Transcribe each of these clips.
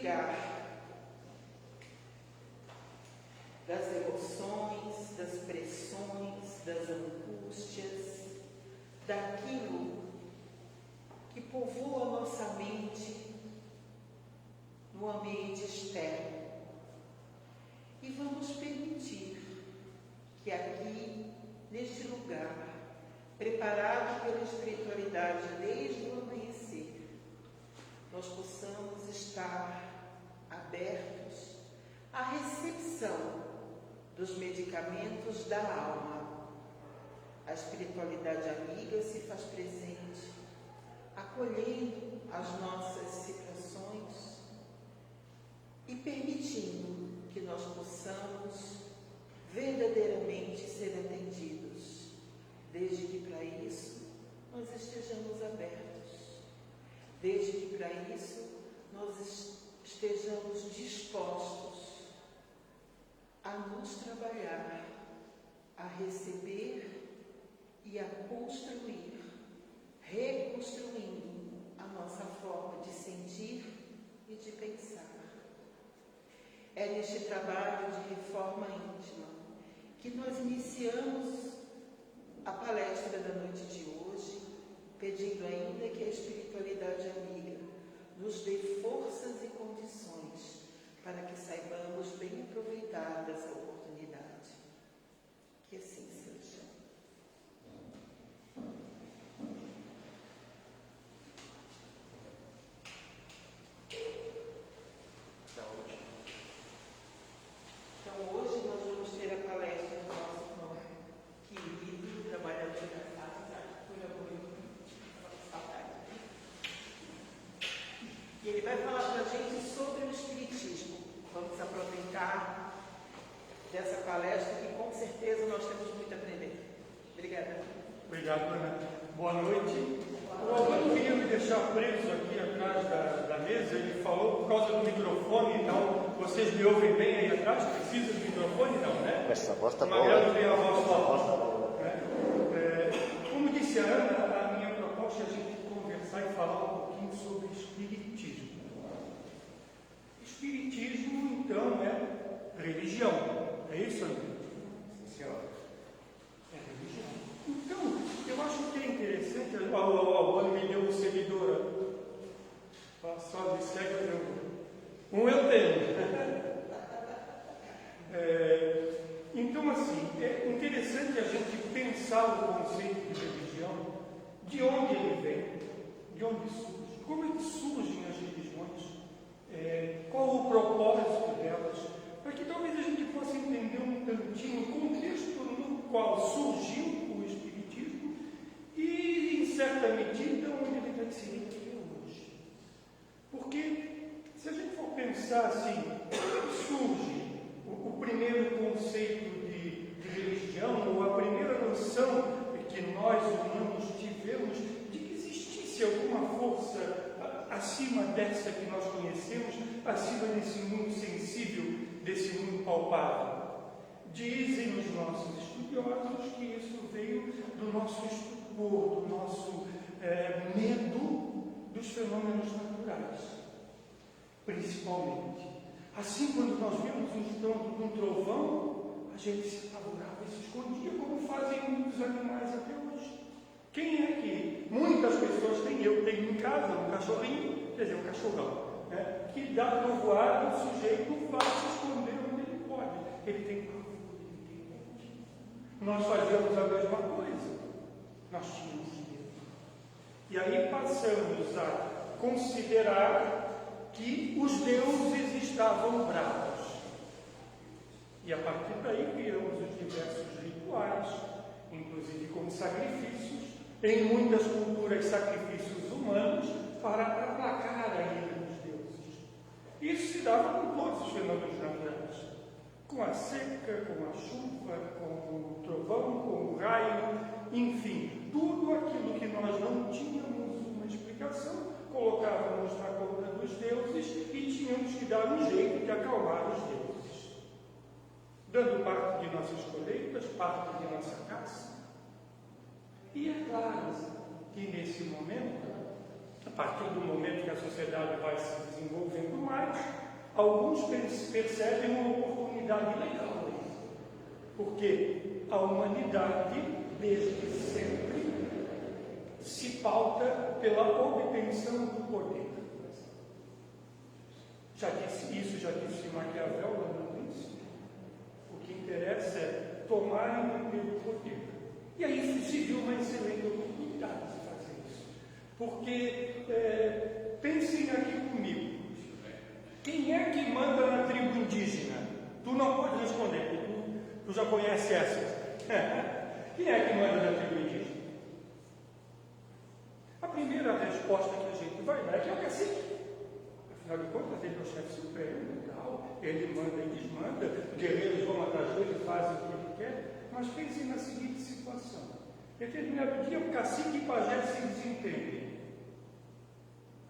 lugar das emoções, das pressões, das angústias, daquilo que povoa a nossa mente no ambiente externo. E vamos permitir que aqui, neste lugar, preparado pela espiritualidade desde o amanhecer, nós possamos estar abertos à recepção dos medicamentos da alma. A espiritualidade amiga se faz presente, acolhendo as nossas situações e permitindo que nós possamos verdadeiramente ser atendidos, desde que para isso nós estejamos abertos, desde que para isso nós estejamos dispostos a nos trabalhar, a receber e a construir, reconstruindo a nossa forma de sentir e de pensar. É neste trabalho de reforma íntima que nós iniciamos a palestra da noite de hoje, pedindo ainda que a espiritualidade amiga nos dê forças e condições para que saibamos bem aproveitar dessa oportunidade. Que assim seja. Então, hoje nós vamos ter a palestra do nosso irmão querido, trabalhador da casa, por amor e saudade. E ele vai falar para a gente sobre o Espiritismo. Vamos aproveitar dessa palestra que com certeza nós temos muito a aprender. Obrigada. Obrigado, Ana. Boa noite. O Albano queria me deixar preso aqui atrás da mesa. Ele falou por causa do microfone, então vocês me ouvem bem aí atrás? Precisa do microfone? Não, né? Essa voz está boa. Magrelo tem a voz boa. Como disse a Ana, a minha proposta é a gente conversar e falar um pouquinho sobre Espiritismo. Espiritismo, então, é religião. É isso, Ana? Sim, senhora. É religião. Então, eu acho que é interessante. O Albano me deu um seguidor. Só me segue eu tenho. Então, assim, é interessante a gente pensar o conceito de religião, de onde ele vem, de onde surge, como é que surgem as religiões, qual o propósito delas, para que talvez a gente possa entender um tantinho o contexto no qual surgiu o Espiritismo e, em certa medida, onde ele está inserido até hoje. Porque, se a gente for pensar assim, surge o primeiro conceito de religião, ou a primeira noção que nós humanos tivemos de que existisse alguma força acima dessa que nós conhecemos, acima desse mundo sensível, desse mundo palpável. Dizem os nossos estudiosos que isso veio do nosso estupor, do nosso medo dos fenômenos naturais, principalmente. Assim, quando nós vimos o estrondo de um trovão, a gente se apavorava e se escondia, como fazem muitos animais até hoje. Quem é que muitas pessoas têm? Eu tenho em casa um cachorrinho, quer dizer, um cachorrão, né, que dá trovoada, o sujeito vai se esconder onde ele pode. Ele tem pavor, ele tem medo. Nós fazíamos a mesma coisa. Nós tínhamos medo. E aí passamos a considerar que os deuses estavam bravos. E a partir daí criamos os diversos rituais, inclusive como sacrifícios, em muitas culturas sacrifícios humanos, para aplacar a ira dos deuses. Isso se dava com todos os fenômenos naturais, com a seca, com a chuva, com o trovão, com o raio, enfim, tudo aquilo que nós não tínhamos uma explicação, colocávamos na conta dos deuses e tínhamos que dar um jeito de acalmar os deuses, dando parte de nossas colheitas, parte de nossa caça. E é claro que nesse momento partir do momento que a sociedade vai se desenvolvendo mais, alguns percebem uma oportunidade legal nisso. Porque a humanidade, desde sempre, se pauta pela obtenção do poder. Já disse Maquiavel lá no início. O que interessa é tomar e manter o poder. E aí se viu uma excelente oportunidade de fazer isso. Porque, pensem aqui comigo, quem é que manda na tribo indígena? Tu não pode responder, tu já conhece essa. Quem é que manda na tribo indígena? A primeira resposta que a gente vai dar é que é o cacique. Afinal de contas, ele é o chefe supremo e tal, ele manda e desmanda, guerreiros vão atrás dele, fazem o que ele quer. Mas pensem na seguinte situação: determinado dia o cacique e o pajé se desentendem.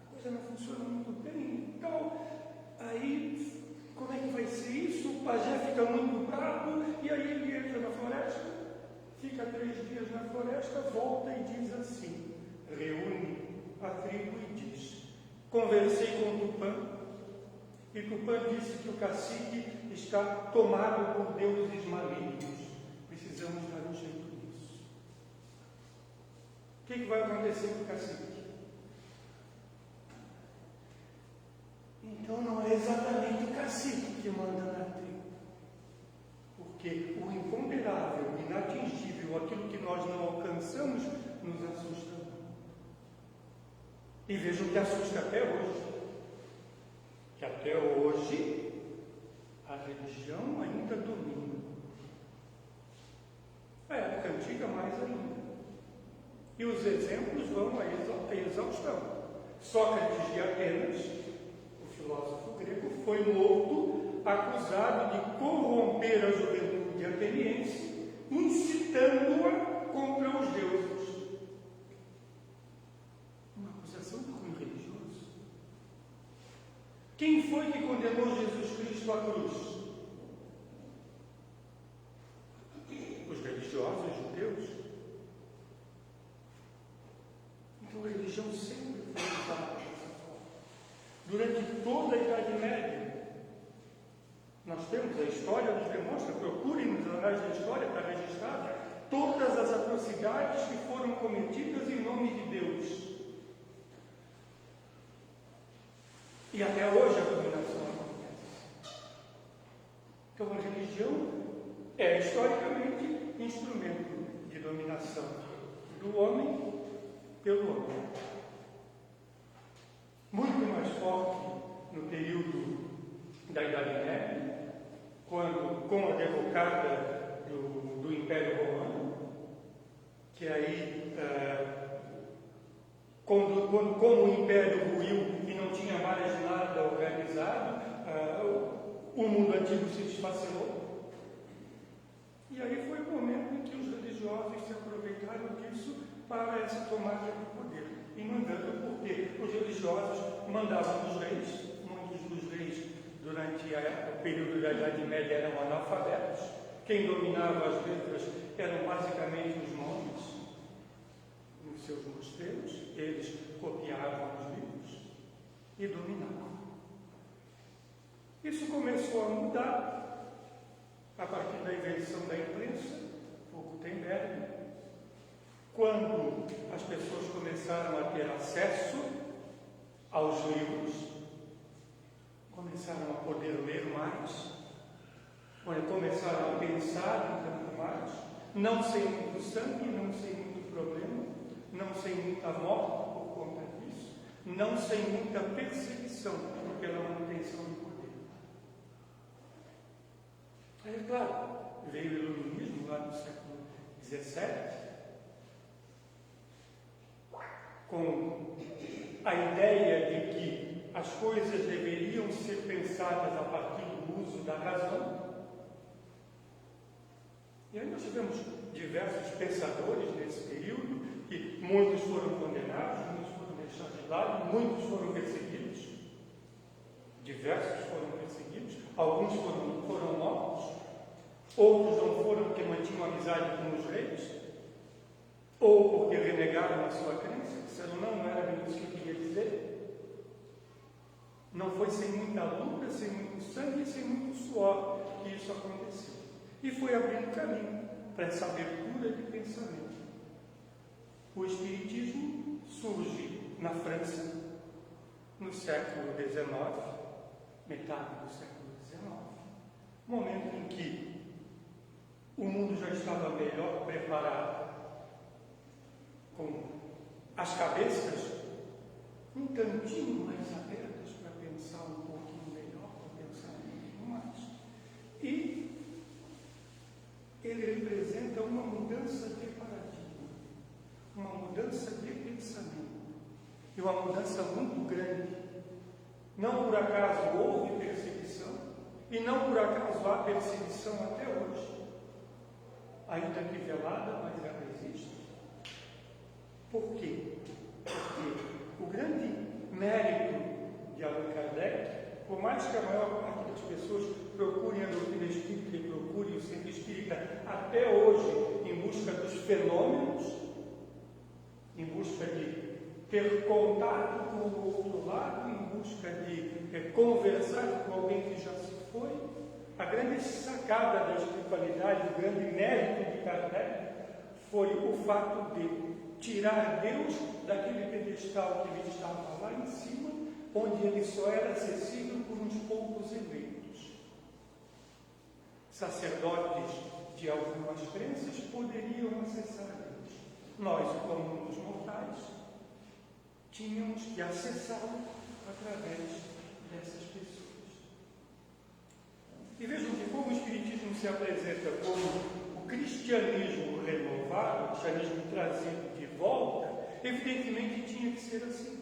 A coisa não funciona muito bem, então, aí, como é que vai ser isso? O pajé fica muito bravo, e aí ele entra na floresta, fica 3 dias na floresta, volta e diz assim, reúne a tribo e diz: conversei com Tupã, e Tupã disse que o cacique está tomado por deuses malignos. Precisamos dar um jeito nisso. O que vai acontecer com o cacique? Então não é exatamente o cacique que manda na tribo. Porque o imponderável, o inatingível, aquilo que nós não alcançamos, nos assusta. E vejam que assusta até hoje. Que até hoje a religião ainda domina. A época antiga mais ainda. E os exemplos vão à exaustão. Sócrates de Atenas, o filósofo grego, foi morto, acusado de corromper a juventude ateniense, incitando-a contra os deuses. Uma acusação de cunho religioso. Quem foi que condenou Jesus Cristo à cruz? Os religiosos judeus. Então a religião sempre foi usada dessa forma. Durante toda a Idade Média, nós temos, a história nos demonstra, procurem nos anais da história para registrar todas as atrocidades que foram cometidas em nome de Deus. E até hoje a dominação acontece. Então a religião é historicamente instrumento de dominação do homem pelo homem. Muito mais forte no período da Idade Média, quando, com a derrocada do Império Romano, que aí, como o Império ruiu e não tinha mais nada organizado, o mundo antigo se desfacelou. E aí foi o momento em que os religiosos se aproveitaram disso para essa tomada de poder. E mandando, porque os religiosos mandavam os reis, muitos dos reis durante o período da Idade Média eram analfabetos. Quem dominava as letras eram basicamente os monges, nos seus mosteiros. Eles copiavam os livros e dominavam. Isso começou a mudar a partir da invenção da imprensa, o Gutenberg, quando as pessoas começaram a ter acesso aos livros, começaram a poder ler mais, começaram a pensar um tanto mais, não sem muito sangue, não sem muito problema, não sem muita morte por conta disso, não sem muita perseguição pela manutenção do poder. É claro, veio o iluminismo lá no século XVII, com a ideia de que as coisas deveriam ser pensadas a partir do uso da razão. E aí nós tivemos diversos pensadores nesse período, que muitos foram condenados, muitos foram deixados de lado, muitos foram perseguidos. Diversos foram perseguidos, alguns foram mortos, outros não foram porque mantinham amizade com os reis, ou porque renegaram a sua crença, disseram não era bem isso que eu queria dizer. foi sem muita luta, sem muito sangue, sem muito suor que isso aconteceu. E foi abrindo caminho para essa abertura de pensamento. O Espiritismo surge na França no século XIX, metade do século XIX, momento em que o mundo já estava melhor preparado, com as cabeças um tantinho mais abertas para pensar um pouquinho melhor, para pensar um pouquinho mais. E ele representa uma mudança de paradigma, uma mudança de pensamento, e uma mudança muito grande. Não por acaso houve perseguição, e não por acaso há perseguição até hoje. Ainda que velada, mas ela existe. Por quê? Porque o grande mérito de Allan Kardec, por mais que a maior parte das pessoas procurem a doutrina espírita e procurem o centro espírita até hoje em busca dos fenômenos, em busca de ter contato com o outro lado, em busca de conversar com alguém que já se foi, a grande sacada da espiritualidade, o grande mérito de Kardec foi o fato de tirar Deus daquele pedestal que ele estava lá em cima, onde ele só era acessível por uns poucos eleitos. Sacerdotes de algumas crenças poderiam acessar Deus. Nós, como os mortais, tínhamos que acessá-lo através dessas pessoas. E vejam que como o Espiritismo se apresenta como o cristianismo renovado, o cristianismo trazido de volta, evidentemente tinha que ser assim.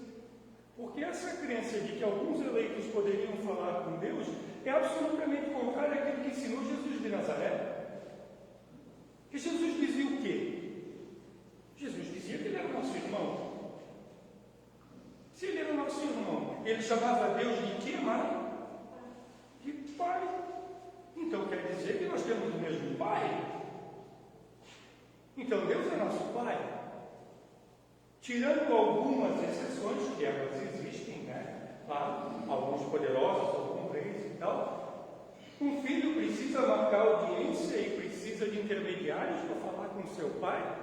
Porque essa crença de que alguns eleitos poderiam falar com Deus é absolutamente contrária àquilo que ensinou Jesus de Nazaré. E Jesus dizia o quê? Jesus dizia que ele era nosso irmão. Se ele era nosso irmão, ele chamava Deus de quê, mãe? De Pai. Então quer dizer que nós temos o mesmo Pai? Então Deus é nosso Pai. Tirando algumas exceções, que elas existem, né? Claro, alguns poderosos, alguns reis e tal. Um filho precisa marcar audiência e precisa de intermediários para falar com seu pai.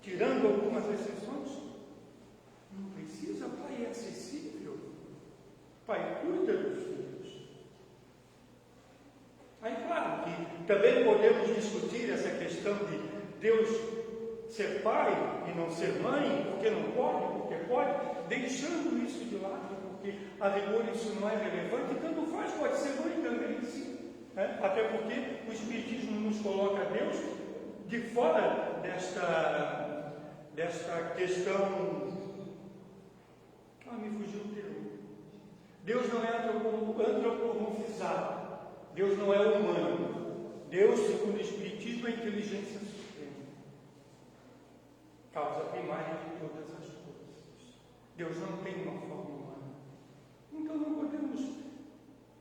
Tirando algumas exceções, não precisa, pai é acessível. Pai cuida dos filhos. Aí, claro que também podemos discutir essa questão de Deus ser pai e não ser mãe, porque não pode, porque pode, deixando isso de lado, porque a rigor isso não é relevante, tanto faz, pode ser mãe também, sim. Né? Até porque o Espiritismo nos coloca Deus de fora desta questão. Me fugiu o termo. Deus não é antropomorfizado, Deus não é humano. Deus, segundo o Espiritismo, é inteligência suprema, causa primária de todas as coisas. Deus não tem uma forma humana. Então não podemos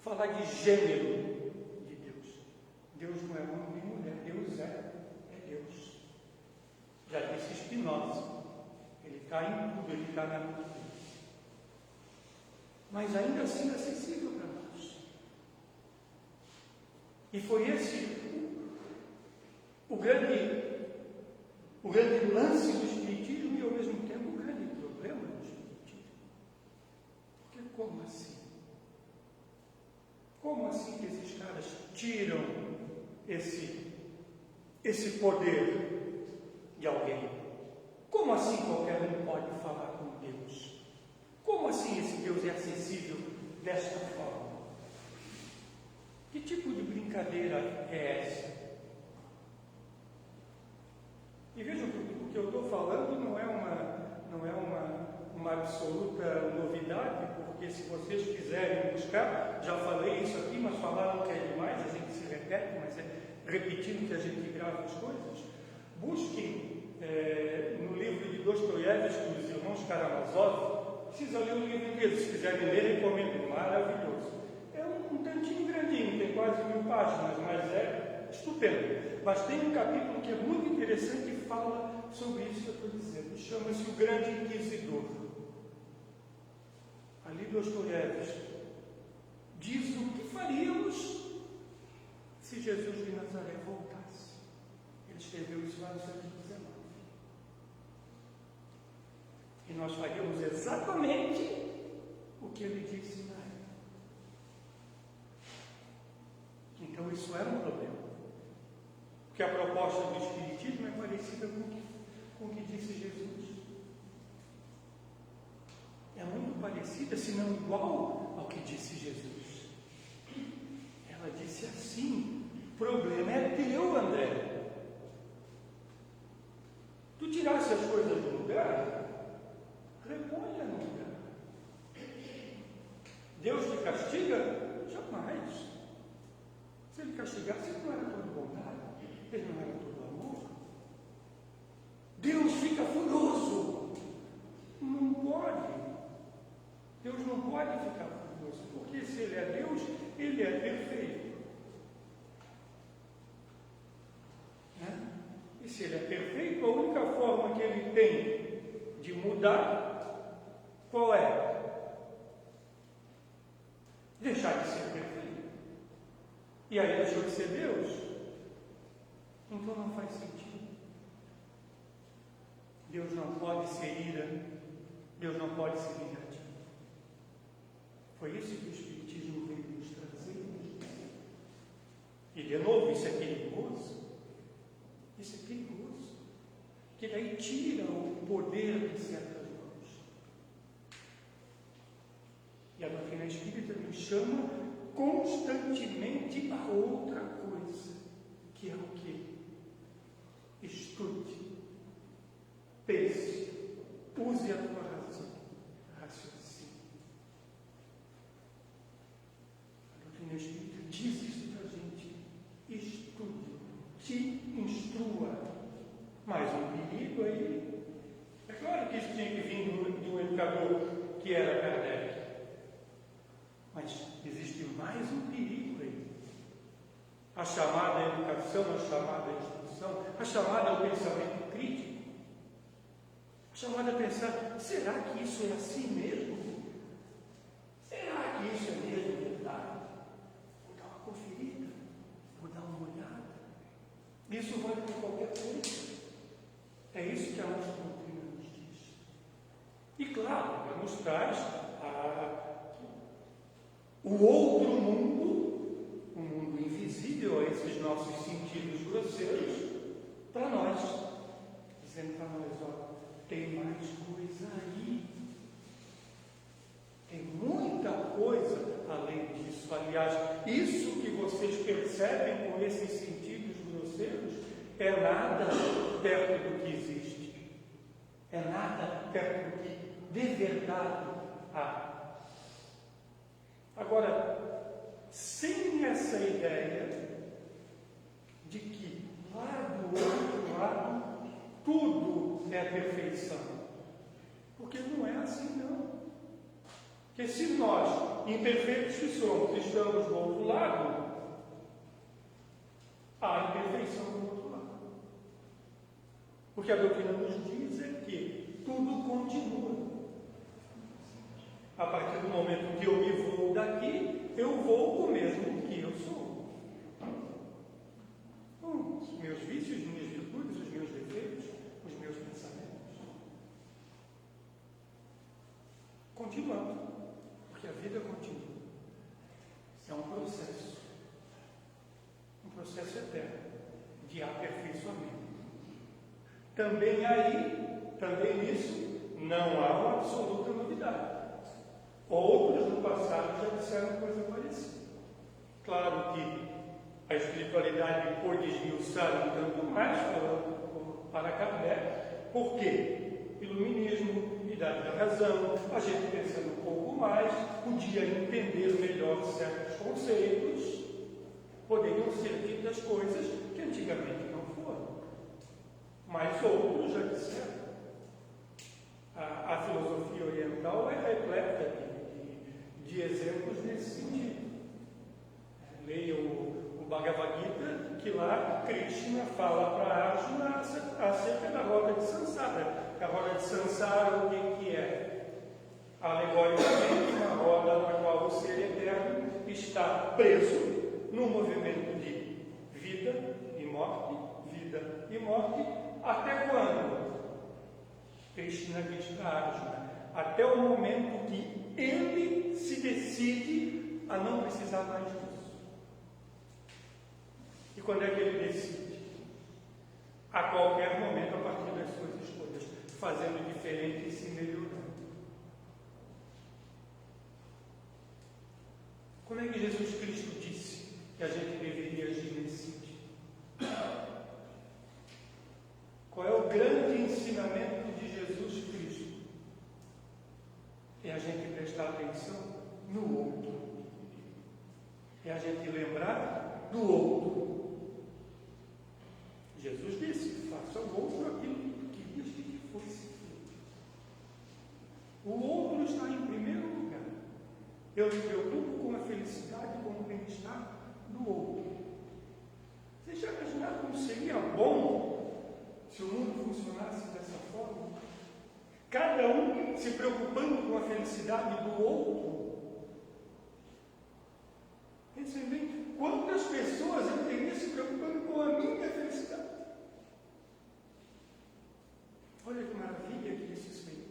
falar de gênero de Deus. Deus não é homem nem mulher, Deus é Deus. Já disse Spinoza, ele está em tudo, ele está na natureza. Mas ainda assim é acessível para nós. E foi esse o grande lance do Espiritismo e, ao mesmo tempo, o grande problema do Espiritismo. Porque como assim? Como assim que esses caras tiram esse poder de alguém? Como assim qualquer um pode falar com Deus? Como assim esse Deus é acessível desta forma? Que tipo de brincadeira é essa? E vejam que o que eu estou falando não é uma absoluta novidade, porque se vocês quiserem buscar, já falei isso aqui, mas falaram que é demais, a gente se repete, mas é repetindo que a gente grava as coisas. Busquem no livro de Dostoiévski, dos irmãos Karamazov, precisa ler o livro inteiro, se quiserem ler, recomendo, maravilhoso. É um tantinho grandinho, tem quase 1000 páginas, mas é estupendo. Mas tem um capítulo que é muito interessante e fala sobre isso que eu estou dizendo. Chama-se O Grande Inquisidor. ali Dostoiévski diz o que faríamos se Jesus de Nazaré voltasse. Ele escreveu isso lá no século XIX. E nós faríamos exatamente o que ele disse na época. Então isso era um problema. Porque a proposta do Espiritismo é parecida com o que disse Jesus. É muito parecida, se não igual ao que disse Jesus. Ela disse assim: o problema é teu, André. Tu tirasse as coisas do lugar, reponha no lugar. Deus te castiga? Jamais. Se ele castigasse, ele não era todo bondade, ele não era todo amor. Deus fica furioso. Não pode. Deus não pode ficar furioso, porque se ele é Deus, ele é perfeito. Né? E se ele é perfeito, a única forma que ele tem de mudar, qual é? Deixar de ser perfeito. E aí deixou de ser Deus? Então não faz sentido. Deus não pode ser ira, Deus não pode ser vingativo. Foi isso que o Espiritismo veio nos trazer. E de novo, isso é perigoso. Isso é perigoso. Que daí tira o poder de certas mãos. E a doutrina espírita nos chama constantemente a outra coisa, que é o quê? Estude, pense, use a tua razão, raciocínio. A doutrina espírita diz isso para a gente: estude, te instrua. Mais um perigo aí. É claro que isso tinha que vir de um educador que era Kardec. Mas existe mais um perigo aí. A chamada educação, a chamada instrução, a chamada ao pensamento crítico, a chamada a pensar: será que isso é assim mesmo? Será que isso é mesmo verdade? Vou dar uma conferida, vou dar uma olhada. Isso vale para qualquer coisa. É isso que a nossa doutrina nos diz. E claro, ela nos traz o outro mundo, o mundo invisível a esses nossos sentidos grosseiros, para nós, dizendo para nós: ó, tem mais coisa aí, tem muita coisa além disso. Aliás, isso que vocês percebem com esses sentidos grosseiros é nada perto do que existe, é nada perto do que de verdade há. Agora, sem essa ideia de que lá do outro lado tudo é perfeição, porque não é assim não. Porque se nós, imperfeitos que somos, estamos do outro lado, há imperfeição do outro lado. O que a doutrina nos diz é que tudo continua. A partir do momento que eu me vou daqui, eu vou com o mesmo que eu sou. Com os meus vícios, as minhas virtudes, os meus defeitos, os meus pensamentos. Continuando, porque a vida continua. É um processo eterno de aperfeiçoamento. Também nisso, não há uma absoluta novidade. Outros no passado já disseram coisa parecida. Claro que a espiritualidade pôde esmiuçar um tanto mais para Kardec. Por quê? Iluminismo, idade da razão, a gente pensando um pouco mais, podia entender melhor certos conceitos, poderiam ser ditas coisas que antigamente não foram. Mas outros já disseram. A filosofia oriental é repleta de exemplos nesse sentido. Leia o Bhagavad Gita, que lá Krishna fala para Arjuna acerca da roda de Sansara. A roda de Sansara, o que é? Alegoricamente, uma está preso no movimento de vida e morte, até quando? Krishna diz para Arjuna, até o momento que ele se decide a não precisar mais disso. E quando é que ele decide? A qualquer momento, a partir das suas escolhas, fazendo diferente e se melhorando. Como é que Jesus Cristo disse que a gente deveria agir nesse sentido? Qual é o grande ensinamento de Jesus Cristo? É a gente prestar atenção no outro. É a gente lembrar do outro. Jesus disse, faça ao outro aquilo que querias que te fosse feito. O outro está em primeiro lugar. Eu me preocupo com a felicidade e com o bem-estar do outro. Você já imaginou como seria bom se o mundo funcionasse dessa forma? Cada um se preocupando com a felicidade do outro. Pensem bem, quantas pessoas eu teria se preocupando com a minha felicidade? Olha que maravilha que isso seria.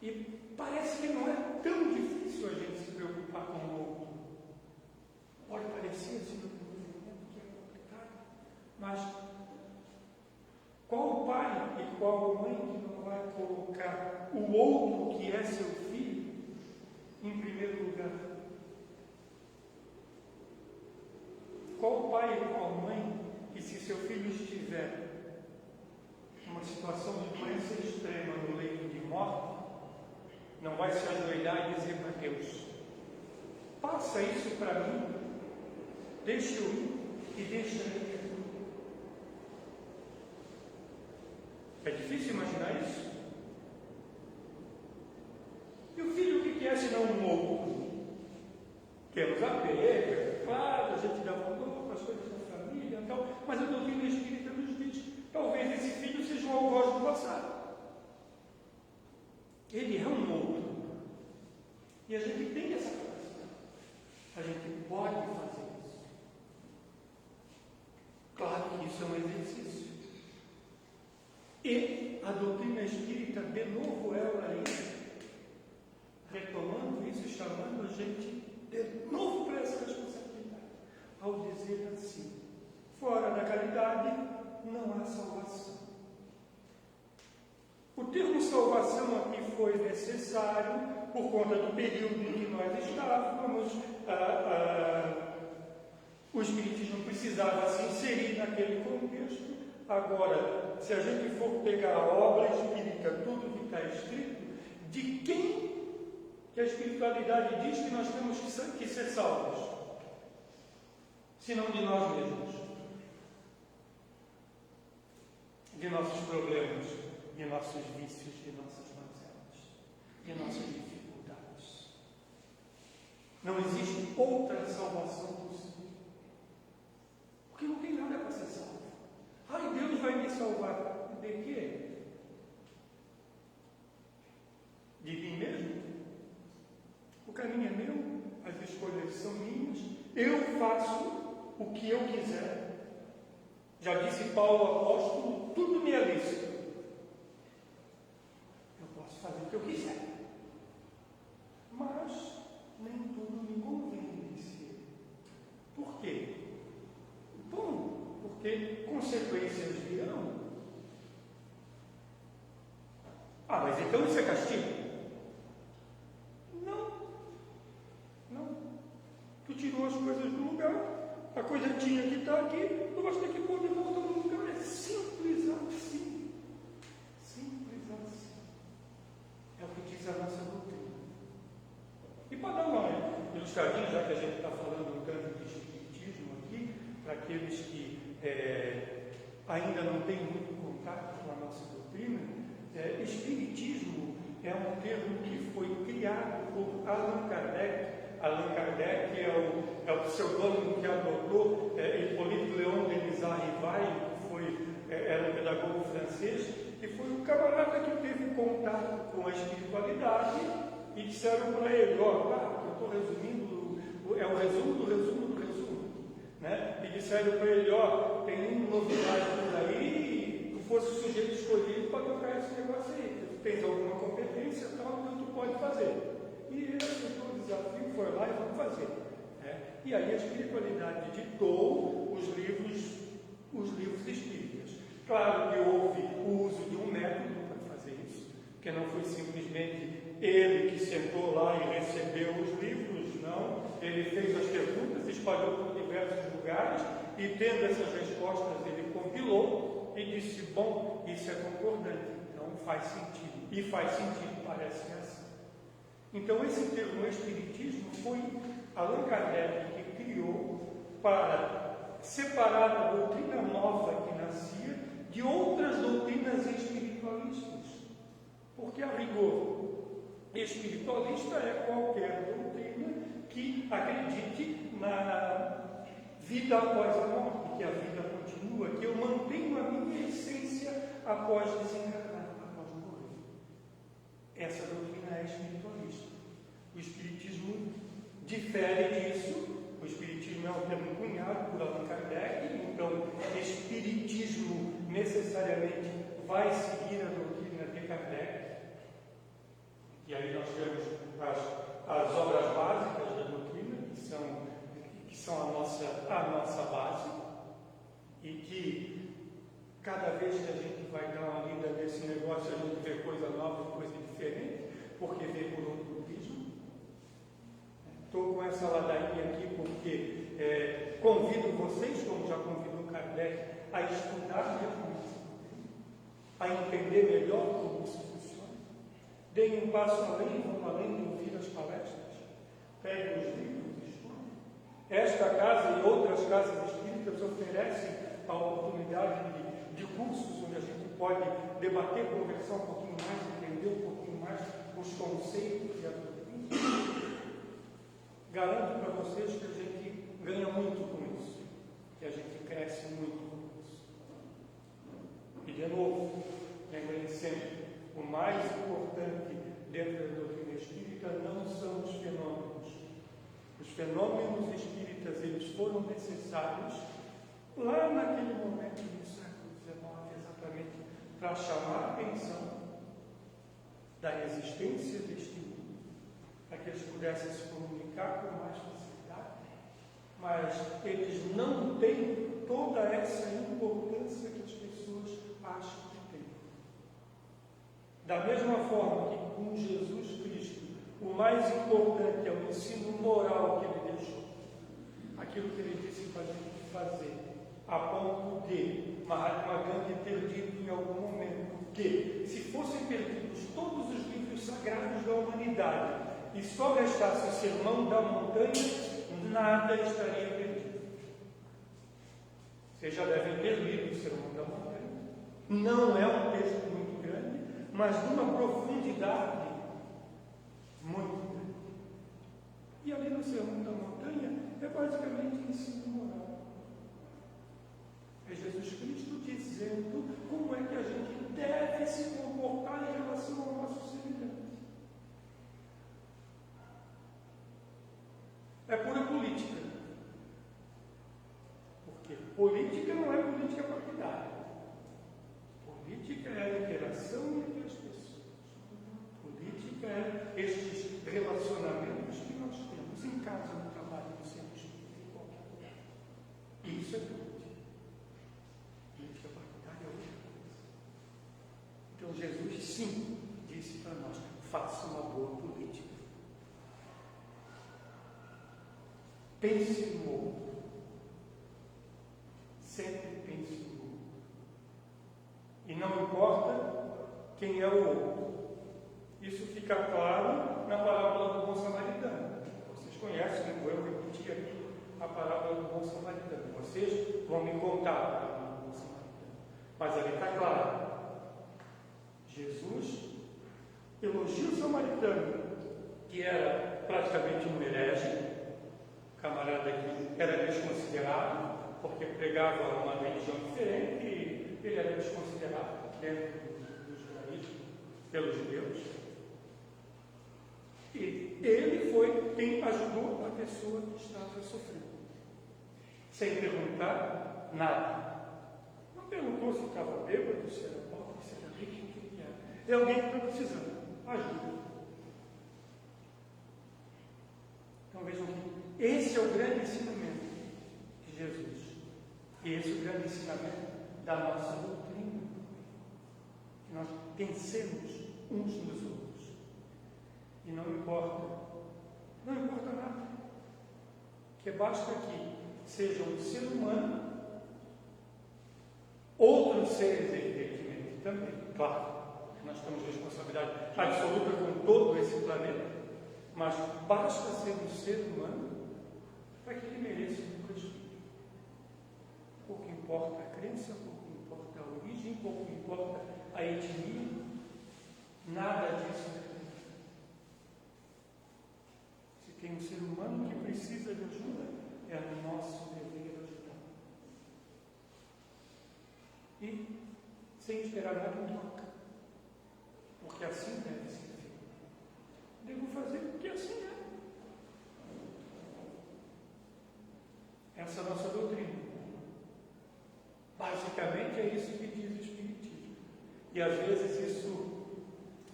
E parece que não é tão difícil a gente se preocupar com o outro. Pode parecer assim no movimento que é complicado, mas qual pai e qual mãe que não vai colocar o outro que é seu filho em primeiro lugar? Qual pai e qual mãe que, se seu filho estiver numa situação de doença extrema no leito de morte, não vai se ajoelhar e dizer para Deus, passa isso para mim, deixa eu ir e deixa ele. É difícil imaginar isso? E o filho, o que é senão um outro? Temos apego, claro, a gente dá valor para as coisas da família e tal, mas a doutrina espírita nos diz, talvez esse filho seja um algoz do passado. Ele é um outro. E a gente tem essa capacidade. A gente pode fazer isso. Claro que isso é um exercício. E a doutrina espírita, de novo, ela aí, retomando isso, chamando a gente de novo para essa responsabilidade. Ao dizer assim, fora da caridade não há salvação. O termo salvação aqui foi necessário por conta do período em que nós estávamos. O Espiritismo precisava se inserir naquele contexto. Agora, se a gente for pegar a obra espírita, tudo que está escrito, de quem que a espiritualidade diz que nós temos que ser salvos? Se não de nós mesmos. De nossos problemas, de nossos vícios, de nossas mazelas, de nossas dificuldades. Não existe outra salvação possível. Porque não tem nada para ser salvo. Ai, Deus vai me salvar. De quê? De mim mesmo? O caminho é meu, as escolhas são minhas, eu faço o que eu quiser. Já disse Paulo apóstolo, tudo me é lícito. Eu posso fazer o que eu quiser. Mas nem tudo me convém vencer. Por quê? Bom, porque consequências virão. Ah, mas então isso é castigo? Não. Tu tirou as coisas do lugar, a coisa tinha que estar aqui, tu vais ter que pôr de volta no lugar. É simples assim. Simples assim. É o que diz a nossa doutrina. E para dar uma ilustradinha, já que a gente está falando um tanto de espiritismo aqui, para aqueles que ainda não têm muito contato com a nossa doutrina, espiritismo é um termo que foi criado por Allan Kardec. Allan Kardec é o pseudônimo que adotou Hippolyte Léon Denis Rivail, que era um pedagogo francês, e foi um camarada que teve contato com a espiritualidade e disseram para ele, eu estou resumindo, é o resumo do resumo do resumo, né? E disseram para ele, tem novidade por aí, tu fosse o sujeito escolhido para tocar esse negócio aí, tu tens alguma competência e tal, então tu pode fazer. E ele aceitou o desafio, foi lá e vamos fazer. Né? E aí a espiritualidade ditou os livros espíritas. Claro que houve o uso de um método para fazer isso, porque não foi simplesmente ele que sentou lá e recebeu os livros, não. Ele fez as perguntas, espalhou por diversos lugares e, tendo essas respostas, ele compilou e disse, bom, isso é concordante, então faz sentido. E faz sentido, parece assim. Então, esse termo espiritismo foi Allan Kardec que criou para separar a doutrina nova que nascia de outras doutrinas espiritualistas. Porque, a rigor, espiritualista é qualquer doutrina que acredite na vida após a morte, que a vida continua, que eu mantenho a minha essência após desencarnar, após morrer. Essa doutrina é espiritualista. O espiritismo difere disso. O espiritismo é um termo cunhado por Allan Kardec, então espiritismo necessariamente vai seguir a doutrina de Kardec. E aí nós temos as obras básicas da doutrina, que são a nossa base, e que cada vez que a gente vai dar uma lida nesse negócio, a gente vê coisa nova, coisa diferente, porque vê por outro prisma. Estou com essa ladainha aqui porque convido vocês, como já convidou Kardec, a estudar mesmo isso, a entender melhor como isso funciona. Deem um passo além, vão além de ouvir as palestras, peguem os livros e estudem. Esta casa e outras casas espíritas oferecem a oportunidade de cursos onde a gente pode debater, conversar um pouquinho mais, entender um pouquinho mais os conceitos e a doutrina. Garanto para vocês que a gente ganha muito com isso, que a gente cresce muito com isso. E de novo, lembrem sempre, o mais importante dentro da doutrina espírita não são os fenômenos. Os fenômenos espíritas, eles foram necessários lá naquele momento do século XIX, exatamente para chamar a atenção da existência deste mundo, para que eles pudessem se comunicar com mais facilidade, mas eles não têm toda essa importância que as pessoas acham que têm. Da mesma forma que com Jesus Cristo, o mais importante é o ensino moral que ele deixou, aquilo que ele disse para a gente fazer, a ponto de Mahatma Gandhi ter dito em algum momento que, se fossem perdidos todos os livros sagrados da humanidade e só restasse o Sermão da Montanha, nada estaria perdido. Vocês já devem ter lido o Sermão da Montanha. Não é um texto muito grande, mas de uma profundidade muito grande. E ali no Sermão da Montanha é basicamente ensino moral. É Jesus Cristo dizendo como é que a gente deve se comportar em relação ao nosso semelhante. É pura política. Porque política não é política partidária. Política é a interação entre as pessoas. Política é estes relacionamentos que nós temos em casa, no trabalho, no centro espírita, em qualquer lugar. E isso é política. Política partidária é outra coisa. Então Jesus, sim, disse para nós: faça uma boa política. Pense no outro. Sempre pense no outro. E não importa quem é o outro. Isso fica claro na parábola do bom samaritano. Vocês conhecem, eu vou repetir aqui a parábola do bom samaritano. Vocês vão me contar a parábola do bom samaritano. Mas ali está claro. Jesus elogia o samaritano, que era praticamente um herege, camarada que era desconsiderado, porque pregava uma religião diferente e ele era desconsiderado dentro do judaísmo pelos judeus. Ele foi quem ajudou a pessoa que estava sofrendo. Sem perguntar nada. Não perguntou se estava bêbado, se era pobre, se era rico, o que era. É alguém que está precisando. Ajuda. Então vejam que esse é o grande ensinamento de Jesus. E esse é o grande ensinamento da nossa doutrina. Que nós pensemos uns nos outros. E não importa nada. Que basta que seja um ser humano, outros seres, evidentemente, também, claro. Nós temos responsabilidade absoluta com todo esse planeta, mas basta ser um ser humano para que ele mereça um respeito. Pouco importa a crença, pouco importa a origem, pouco importa a etnia, nada disso é relevante. Se tem um ser humano que precisa de ajuda, é nosso dever ajudar. E sem esperar nada em troca. Porque assim deve ser feito. Devo fazer porque assim é. Essa é a nossa doutrina. Basicamente é isso que diz o Espiritismo. E às vezes isso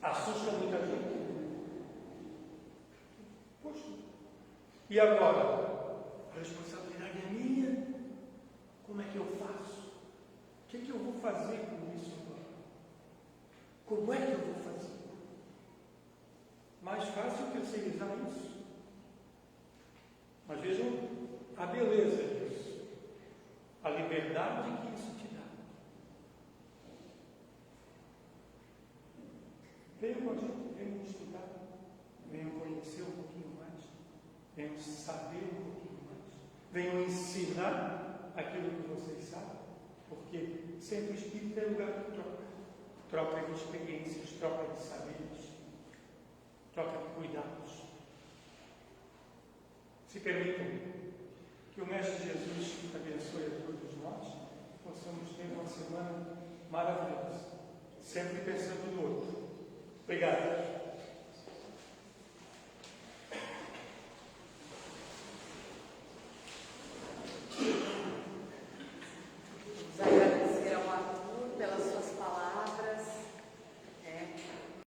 assusta muita gente. Poxa, e agora? A responsabilidade é minha? Como é que eu faço? O que é que eu vou fazer com isso agora? Como é que eu vou fazer? Mais fácil terceirizar isso. Mas vejam a beleza disso. A liberdade que isso te dá. Venham com a gente, venham estudar, venham conhecer um pouquinho mais, venham saber um pouquinho mais, venham ensinar aquilo que vocês sabem, porque sempre o Espírito é lugar de troca. Troca de experiências, troca de saberes, troca de cuidados. Se permitam que o Mestre Jesus abençoe a todos nós, possamos ter uma semana maravilhosa, sempre pensando no outro. Obrigado.